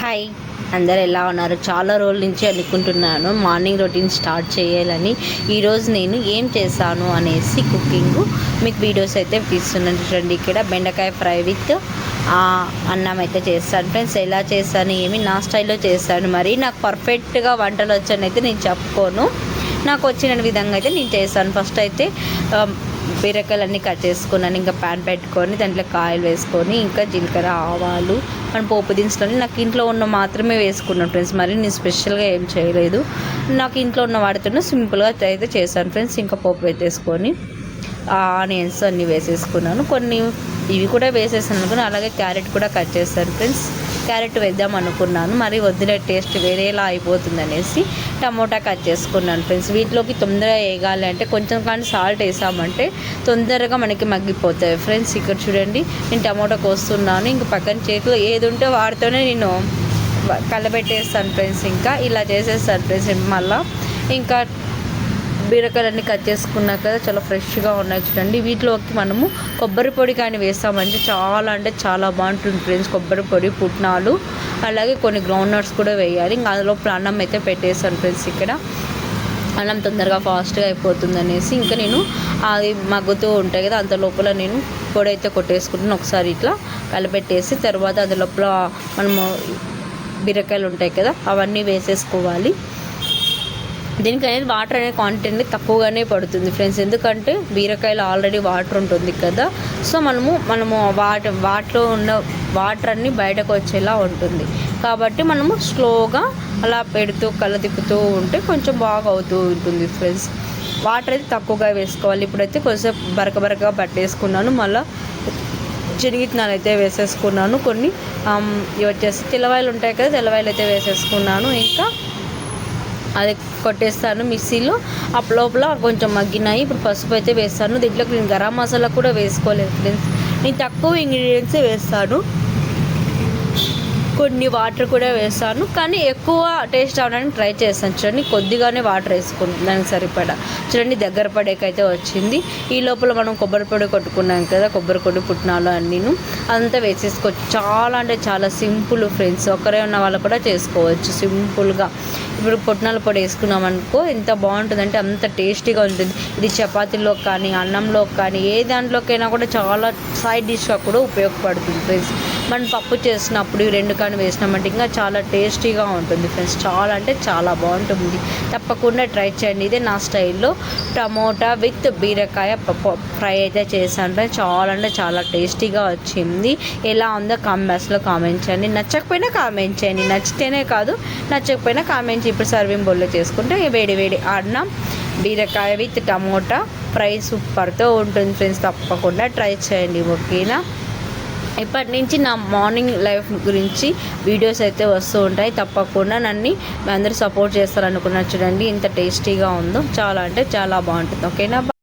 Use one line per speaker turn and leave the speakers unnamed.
Hi, అందరు ఎలా ఉన్నారు? చాలా రోజుల నుంచి అనుకుంటున్నాను మార్నింగ్ రొటీన్ స్టార్ట్ చేయాలని. ఈరోజు నేను ఏం చేశాను అనేసి కుకింగ్ మీకు వీడియోస్ అయితే తీస్తున్నాను. చూడండి, ఇక్కడ బెండకాయ ఫ్రై విత్ అన్నం అయితే చేస్తాను ఫ్రెండ్స్. ఎలా చేశాను ఏమి నా స్టైల్లో చేశాను. మరి నాకు పర్ఫెక్ట్గా వంటలు వచ్చని అయితే నేను చెప్పుకోను, నాకు వచ్చిన విధంగా అయితే నేను చేశాను. ఫస్ట్ అయితే బీరకాయలన్నీ కట్ చేసుకున్నాను. ఇంకా ప్యాన్ పెట్టుకొని దాంట్లో కాయలు వేసుకొని ఇంకా జీలకర్ర ఆవాలు మన పోపు దినుసులని నాకు ఇంట్లో ఉన్న మాత్రమే వేసుకున్నాను ఫ్రెండ్స్. మరి నేను స్పెషల్గా ఏం చేయలేదు, నాకు ఇంట్లో ఉన్న వాటితో సింపుల్గా అయితే చేశాను ఫ్రెండ్స్. ఇంకా పోపు పెట్టేసుకొని ఆనియన్స్ అన్నీ వేసేసుకున్నాను. కొన్ని ఇవి కూడా వేసేసాను అనుకున్నాను. అలాగే క్యారెట్ కూడా కట్ చేస్తాను ఫ్రెండ్స్. క్యారెట్ వేద్దాం అనుకున్నాను, మరి వద్దులే టేస్ట్ వేరేలా అయిపోతుంది అనేసి టమోటా కట్ చేసుకున్నాను ఫ్రెండ్స్. వీటిలోకి తొందరగా వేగాలి అంటే కొంచెం కానీ సాల్ట్ వేసామంటే తొందరగా మనకి మగ్గిపోతాయి ఫ్రెండ్స్. ఇక్కడ చూడండి, నేను టమోటా కోస్తున్నాను. ఇంక పక్కన చేతిలో ఏది ఉంటే వాటితోనే నేను కలబెట్టేస్తాను ఫ్రెండ్స్. ఇంకా ఇలా చేసేస్తాను ఫ్రెండ్స్. మళ్ళీ ఇంకా బీరకాయలన్నీ కట్ చేసుకున్నాక కదా చాలా ఫ్రెష్గా ఉన్నాయి చూడండి. వీటిలోకి మనము కొబ్బరి పొడి కానీ వేస్తామంటే చాలా అంటే చాలా బాగుంటుంది ఫ్రెండ్స్. కొబ్బరి పొడి, పుట్నాలు, అలాగే కొన్ని గ్రౌండ్ నట్స్ కూడా వేయాలి. ఇంకా అందులో అన్నం అయితే పెట్టేస్తాను ఫ్రెండ్స్. ఇక్కడ అన్నం తొందరగా ఫాస్ట్గా అయిపోతుంది అనేసి ఇంకా నేను అది మగ్గుతూ ఉంటాయి కదా, అంత లోపల నేను పొడి అయితే కొట్టేసుకుంటాను. ఒకసారి ఇట్లా కలిపెట్టేసి తర్వాత అది లోపల మనము బీరకాయలు ఉంటాయి కదా అవన్నీ వేసేసుకోవాలి. దీనికి అనేది వాటర్ అనే క్వాంటిటీ తక్కువగానే పడుతుంది ఫ్రెండ్స్, ఎందుకంటే బీరకాయలు ఆల్రెడీ వాటర్ ఉంటుంది కదా. సో మనము వాటిలో ఉన్న వాటర్ అన్నీ బయటకు వచ్చేలా ఉంటుంది కాబట్టి మనము స్లోగా అలా పెడుతూ కళ్ళ తిప్పుతూ ఉంటే కొంచెం బాగా అవుతూ ఉంటుంది ఫ్రెండ్స్. వాటర్ అయితే తక్కువగా వేసుకోవాలి. ఇప్పుడైతే కొంచెం బరకగా పట్టేసుకున్నాను. మళ్ళీ శనగిత్తనాలు అయితే వేసేసుకున్నాను. కొన్ని ఇవి వచ్చేసి తెల్లవాయలు ఉంటాయి కదా, తెల్లవాయలు అయితే వేసేసుకున్నాను. ఇంకా అది కొట్టేస్తాను మిక్సీలో. లోపల కొంచెం మగ్గినాయి. ఇప్పుడు పసుపు అయితే వేస్తాను. దీంట్లోకి నేను గరం మసాలా కూడా వేసుకోలేదు ఫ్రెండ్స్, నేను తక్కువ ఇంగ్రీడియంట్సే వేస్తాను. కొన్ని వాటర్ కూడా వేస్తాను, కానీ ఎక్కువ టేస్ట్ అవడానికి ట్రై చేస్తాను. చూడండి, కొద్దిగానే వాటర్ వేసుకుంటాను దానికి సరిపడా. చూడండి, దగ్గర పడేకైతే వచ్చింది. ఈ లోపల మనం కొబ్బరి పొడి కొట్టుకున్నాం కదా, కొబ్బరి పొడి, పుట్నాలు అన్నీను అంతా వేసేసుకోవచ్చు. చాలా అంటే చాలా సింపుల్ ఫ్రెండ్స్. ఒకరే ఉన్న వాళ్ళు కూడా చేసుకోవచ్చు సింపుల్గా. ఇప్పుడు పుట్నాల పొడి వేసుకున్నాం అనుకో ఎంత బాగుంటుందంటే అంత టేస్టీగా ఉంటుంది. ఇది చపాతీలో కానీ అన్నంలో కానీ ఏ దాంట్లోకైనా కూడా చాలా సైడ్ డిష్గా కూడా ఉపయోగపడుతుంది ఫ్రెండ్స్. మనం పప్పు చేసినప్పుడు ఈ రెండు కానీ వేసినామంటే ఇంకా చాలా టేస్టీగా ఉంటుంది ఫ్రెండ్స్. చాలా అంటే చాలా బాగుంటుంది, తప్పకుండా ట్రై చేయండి. ఇదే నా స్టైల్లో టమోటా విత్ బీరకాయ ఫ్రై అయితే చేశాను ఫ్రెండ్స్. చాలా అంటే చాలా టేస్టీగా వచ్చింది. ఎలా ఉందో కామెంట్స్లో కామెంట్ చేయండి. నచ్చకపోయినా కామెంట్ చేయండి, నచ్చితేనే కాదు నచ్చకపోయినా కామెంట్ చేయండి. ఇప్పుడు సర్వింగ్ బౌల్లో చేసుకుంటే వేడి వేడి అన్నం బీరకాయ విత్ టమోటా ఫ్రై సూపర్తో ఉంటుంది ఫ్రెండ్స్. తప్పకుండా ట్రై చేయండి, ఓకేనా? ఇప్పటి నుంచి నా మార్నింగ్ లైఫ్ గురించి వీడియోస్ అయితే వస్తూ ఉంటాయి. తప్పకుండా నన్ను అందరూ సపోర్ట్ చేస్తారనుకున్నారు. చూడండి ఎంత టేస్టీగా ఉందో, చాలా అంటే చాలా బాగుంటుంది, ఓకేనా?